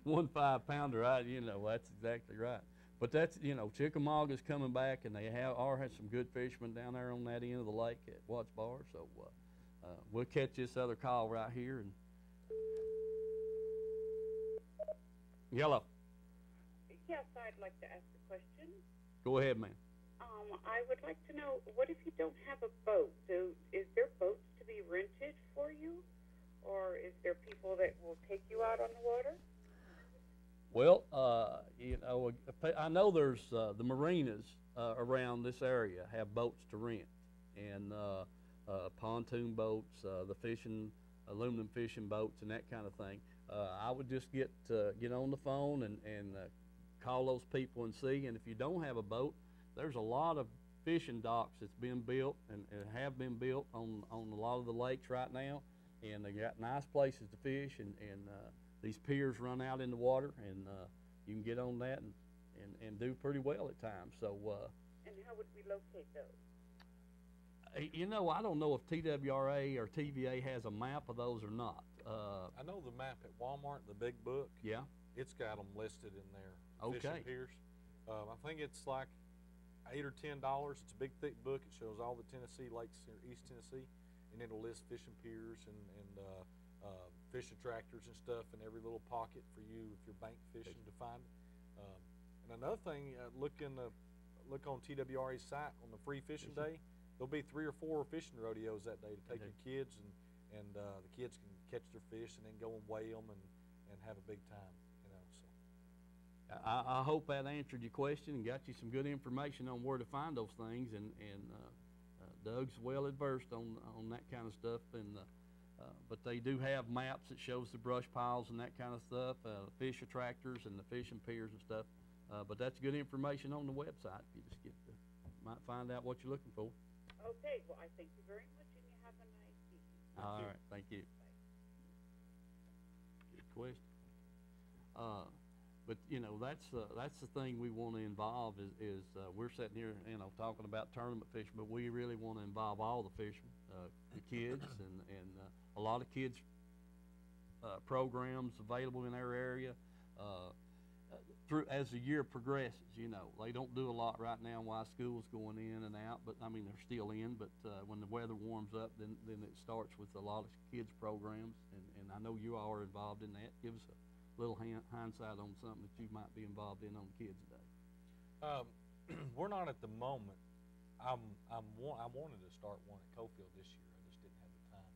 one? 5-pounder, right? You know, that's exactly right. But that's, you know, Chickamauga's coming back, and they had some good fishermen down there on that end of the lake at Watts Bar. So we'll catch this other call right here. And hello. Yes, I'd like to ask a question. Go ahead, ma'am. I would like to know, what if you don't have a boat? So is there boats to be rented for you, or is there people that will take you out on the water? Well, you know, I know there's the marinas around this area have boats to rent, and pontoon boats, the aluminum fishing boats, and that kind of thing. I would just get on the phone and call those people and see. And if you don't have a boat, there's a lot of fishing docks that's been built and have been built on a lot of the lakes right now, and they got nice places to fish, and these piers run out in the water, and you can get on that and do pretty well at times. So. And how would we locate those? You know, I don't know if TWRA or TVA has a map of those or not. I know the map at Walmart, the big book. Yeah. It's got them listed in there. Okay. Fishing piers. I think it's like $8 or $10. It's a big, thick book. It shows all the Tennessee lakes in East Tennessee, and it'll list fishing piers and fishing tractors and stuff in every little pocket for you if you're bank fishing to find it. And another thing, look on TWRA's site on the free fishing day. There'll be 3 or 4 fishing rodeos that day to take your kids, and the kids can catch their fish and then go and weigh them and have a big time, you know. So, I hope that answered your question and got you some good information on where to find those things, and Doug's well adversed on that kind of stuff, and but they do have maps that shows the brush piles and that kind of stuff, fish attractors and the fishing piers and stuff. But that's good information on the website. You just get to, might find out what you're looking for. Okay, well, I thank you very much, and you have a nice evening. All right, thank you. Good question. But you know, that's the thing we want to involve is we're sitting here, you know, talking about tournament fishing, but we really want to involve all the fishermen, the kids, and a lot of kids programs available in our area. Through as the year progresses, you know, they don't do a lot right now while school's going in and out, but I mean they're still in. But when the weather warms up, then it starts with a lot of kids programs, and I know you all are involved in that. Give us a little hindsight on something that you might be involved in on Kids Day. We're not at the moment. I wanted to start one at Cofield this year. I just didn't have the time.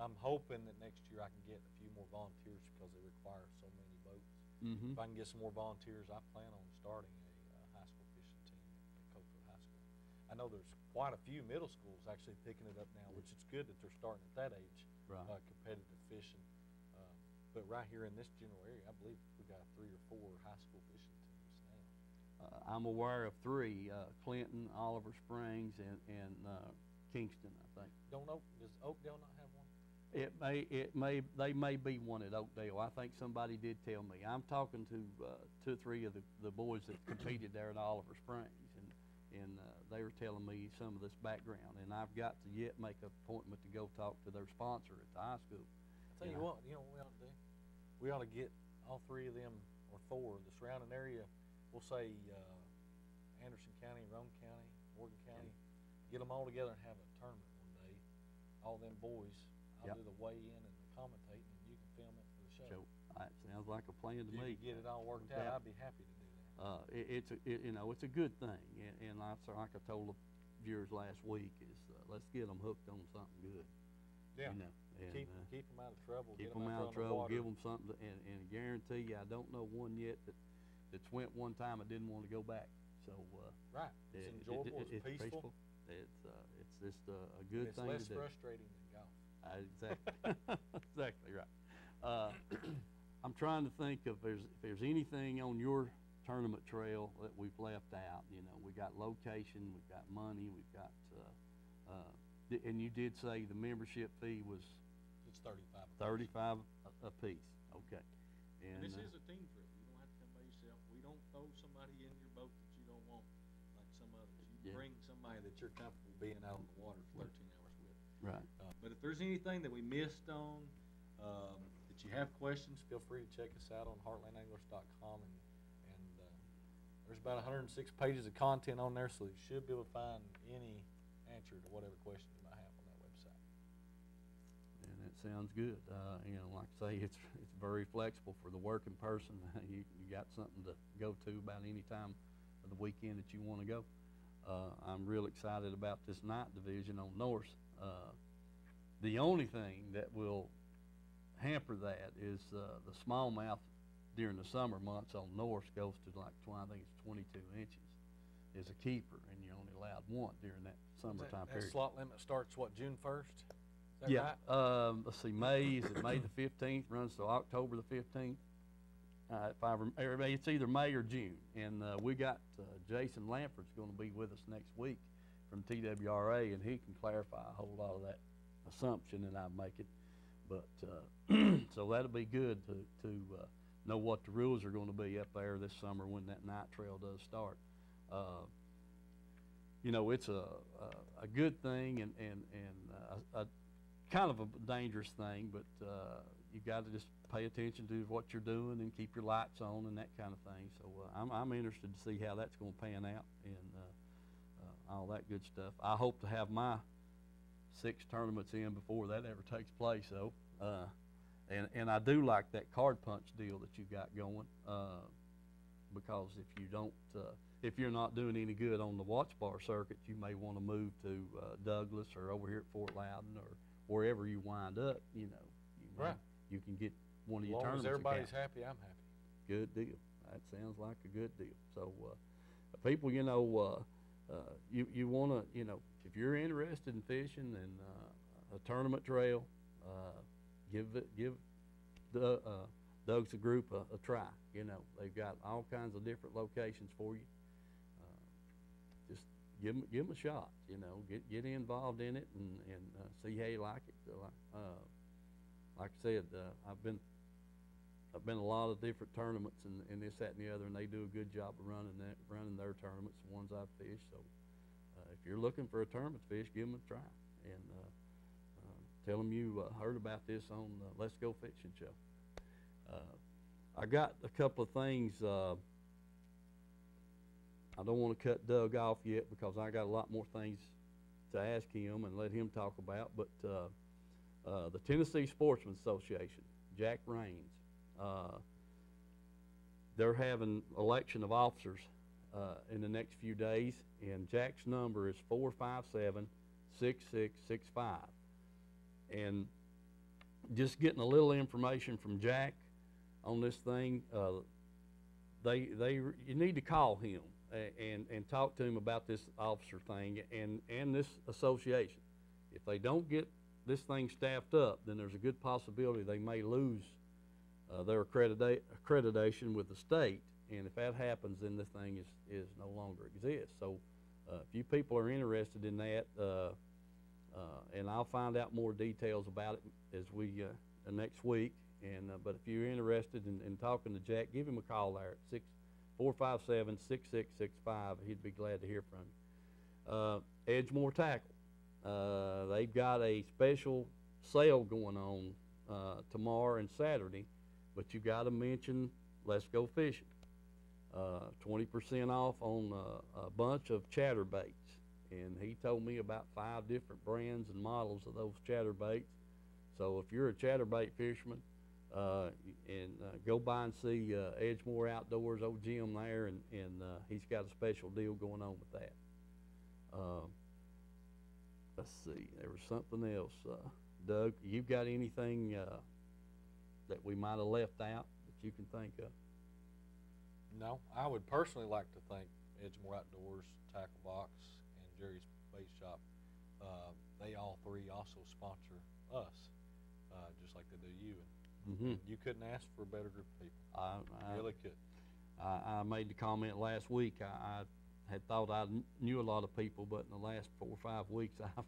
I'm hoping that next year I can get a few more volunteers because they require so many boats. Mm-hmm. If I can get some more volunteers, I plan on starting a high school fishing team at Cofield High School. I know there's quite a few middle schools actually picking it up now, which is good that they're starting at that age, right. Competitive fishing. But right here in this general area, I believe we got 3 or 4 high school fishing teams now. I'm aware of 3, Clinton, Oliver Springs, and Kingston, I think. Don't know, does Oakdale not have one? They may be one at Oakdale. I think somebody did tell me. I'm talking to 2 or 3 of the boys that competed there at Oliver Springs, and they were telling me some of this background. And I've got to yet make an appointment to go talk to their sponsor at the high school. I'll tell you what, you know what we ought to do? We ought to get all 3 of them, or 4, the surrounding area. We'll say Anderson County, Rome County, Morgan County. Get them all together and have a tournament one day. All them boys. I'll do the weigh-in and the commentating, and you can film it for the show. That sounds like a plan to me. If you get it all worked out, I'd be happy to do that. You know, it's a good thing, and like I told the viewers last week, is let's get them hooked on something good. Yeah. You know, and, keep them out of trouble. Keep them out of trouble. Give them something, and guarantee you, I don't know one yet that's went one time and didn't want to go back. So right, it's enjoyable. It's peaceful. It's just a good thing to do. It's less frustrating than golf. Exactly. Exactly right. I'm trying to think if there's anything on your tournament trail that we've left out. You know, we got location, we've got money, we've got, and you did say the membership fee was. It's $35. $35 a piece. Okay. And this is a team trip. You don't have to come by yourself. We don't throw somebody in your boat that you don't want, like some others. You bring somebody that you're comfortable being out on the water for 13 hours with. Right. But if there's anything that we missed on, that you have questions, feel free to check us out on heartlandanglers.com, and there's about 106 pages of content on there, so you should be able to find any answer to whatever question you might have on that website. And that sounds good. You know, like I say, it's very flexible for the working person. You got something to go to about any time of the weekend that you want to go. I'm real excited about this night division on Norse. The only thing that will hamper that is the smallmouth during the summer months on Norse goes to like, I think it's 22 inches is a keeper, and you're only allowed 1 during that summertime period. That slot limit starts, what, June 1st? Is that Yeah. right? Let's see, May the 15th, runs to October the 15th. It's either May or June, and we got Jason Lamford's going to be with us next week from TWRA, and he can clarify a whole lot of that assumption that I'm making. But so that'll be good to know what the rules are going to be up there this summer when that night trail does start. You know, it's a good thing and a kind of a dangerous thing, but you got to just pay attention to what you're doing and keep your lights on and that kind of thing. So I'm interested to see how that's going to pan out and all that good stuff. I hope to have my 6 tournaments in before that ever takes place, though. And I do like that card punch deal that you got going, because if you don't, if you're not doing any good on the watch bar circuit, you may want to move to Douglas or over here at Fort Loudon or wherever you wind up. You know, right. You can get one of your tournaments. tournaments. As long as everybody's happy, I'm happy. Good deal. That sounds like a good deal. So, people, you know, you want to, you know, if you're interested in fishing and a tournament trail, give Doug's group a try. You know, they've got all kinds of different locations for you. Just give them a shot. You know, get involved in it and see how you like it. Like I said, I've been a lot of different tournaments and this, that, and the other, and they do a good job of running their tournaments, the ones I've fished. So if you're looking for a tournament to fish, give them a try and tell them you heard about this on Let's Go Fishing show. I got a couple of things. I don't want to cut Doug off yet because I got a lot more things to ask him and let him talk about. But the Tennessee Sportsman's Association, Jack Raines, they're having election of officers in the next few days, and Jack's number is 457-6665. And just getting a little information from Jack on this thing, you need to call him and talk to him about this officer thing and this association. If they don't get this thing staffed up, then there's a good possibility they may lose their accreditation with the state, and if that happens, then this thing is no longer exists. So if you people are interested in that, and I'll find out more details about it as we next week. And but if you're interested in talking to Jack, give him a call there at 457-6665. He'd be glad to hear from you. Edgemore Tackle, they've got a special sale going on tomorrow and Saturday, but you got to mention Let's Go Fishing. 20% off on a bunch of chatterbaits, and he told me about 5 different brands and models of those chatterbaits. So if you're a chatterbait fisherman, go by and see Edgemore Outdoors, old Jim there, and he's got a special deal going on with that. Let's see, there was something else. Doug, you got anything that we might have left out that you can think of? No, I would personally like to thank Edgemore Outdoors, Tackle Box, and Jerry's Bait Shop. They all three also sponsor us, just like they do you. And you couldn't ask for a better group of people. I really could. I made the comment last week. I had thought I knew a lot of people, but in the last 4 or 5 weeks, I've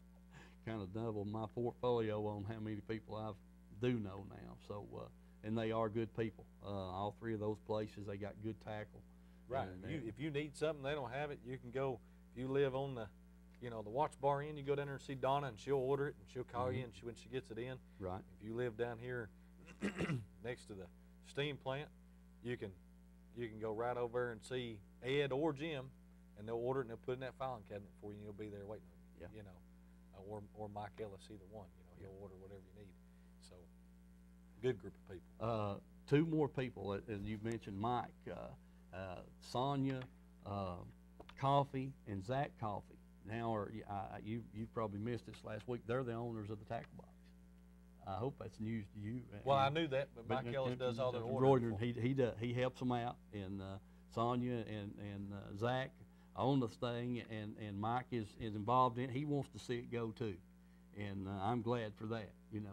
kind of doubled my portfolio on how many people I do know now. So, and they are good people. All 3 of those places, they got good tackle. Right. If you need something, they don't have it. You can go. If you live on the, the Watch Bar Inn, you go down there and see Donna, and she'll order it, and she'll call you, and when she gets it in. Right. If you live down here next to the steam plant, you can go right over there and see Ed or Jim, and they'll order it and they'll put it in that filing cabinet for you, and you'll be there waiting on you. Yeah. Or Mike Ellis, either one. He'll order whatever you need. So, good group of people. 2 more people, as you mentioned, Mike, Sonia Coffee, and Zach Coffee. Now, you probably missed this last week. They're the owners of the Tackle Box. I hope that's news to you. Well, I knew that, but Mike Ellis does all their ordering. He helps them out, and Sonia and Zach own this thing, and Mike is involved in it. He wants to see it go too, and I'm glad for that.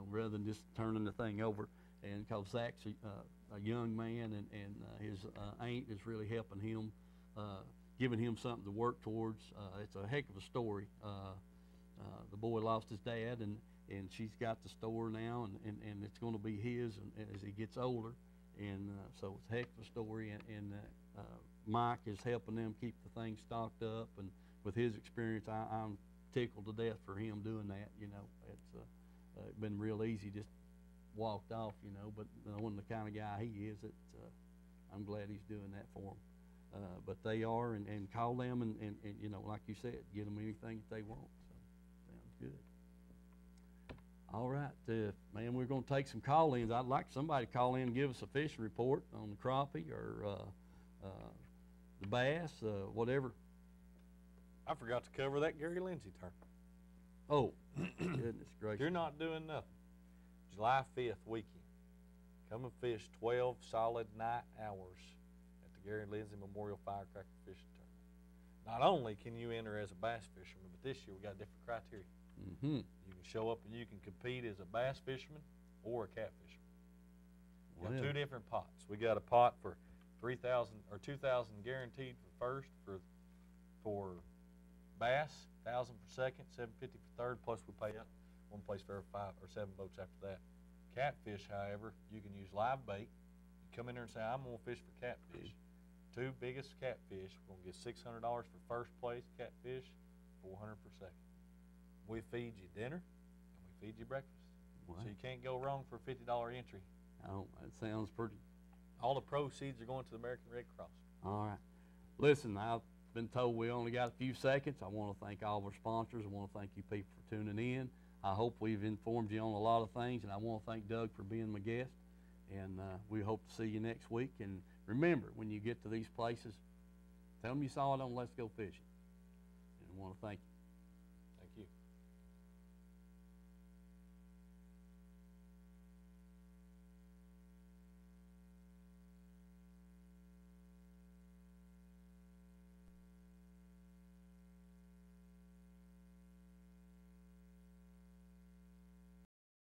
Rather than just turning the thing over, and because Zach's a young man, and his aunt is really helping him, giving him something to work towards. It's a heck of a story. The boy lost his dad, and she's got the store now, and it's going to be his as he gets older, and so it's a heck of a story, and Mike is helping them keep the thing stocked up, and with his experience, I'm tickled to death for him doing that. It's been real easy, just walked off, but knowing the kind of guy he is, I'm glad he's doing that for them. But they are, and call them, and like you said, get them anything that they want. So, sounds good. All right, man, we're going to take some call-ins. I'd like somebody to call in and give us a fishing report on the crappie or the bass, whatever. I forgot to cover that Gary Lindsay turn. Oh, goodness gracious. You're not doing nothing. July 5th weekend. Come and fish 12 solid night hours at the Gary Lindsay Memorial Firecracker Fishing Tournament. Not only can you enter as a bass fisherman, but this year we got different criteria. Mm-hmm. You can show up and you can compete as a bass fisherman or a cat fisherman. We got two different pots. We got a pot for 3,000 or 2,000 guaranteed for first for bass, 1,000 for second, 750 for third. Plus we pay up one place for every 5 or 7 boats after that. Catfish, however, you can use live bait. You come in there and say, I'm gonna fish for catfish. 2 biggest catfish, we're gonna get $600 for first place catfish, $400 for second. We feed you dinner and we feed you breakfast. Wow. So you can't go wrong for a $50 entry. Oh, that sounds pretty. All the proceeds are going to the American Red Cross. All right. Listen, I've been told we only got a few seconds. I want to thank all of our sponsors. I want to thank you people for tuning in. I hope we've informed you on a lot of things, and I want to thank Doug for being my guest. And we hope to see you next week. And remember, when you get to these places, tell them you saw it on Let's Go Fishing. And I want to thank you.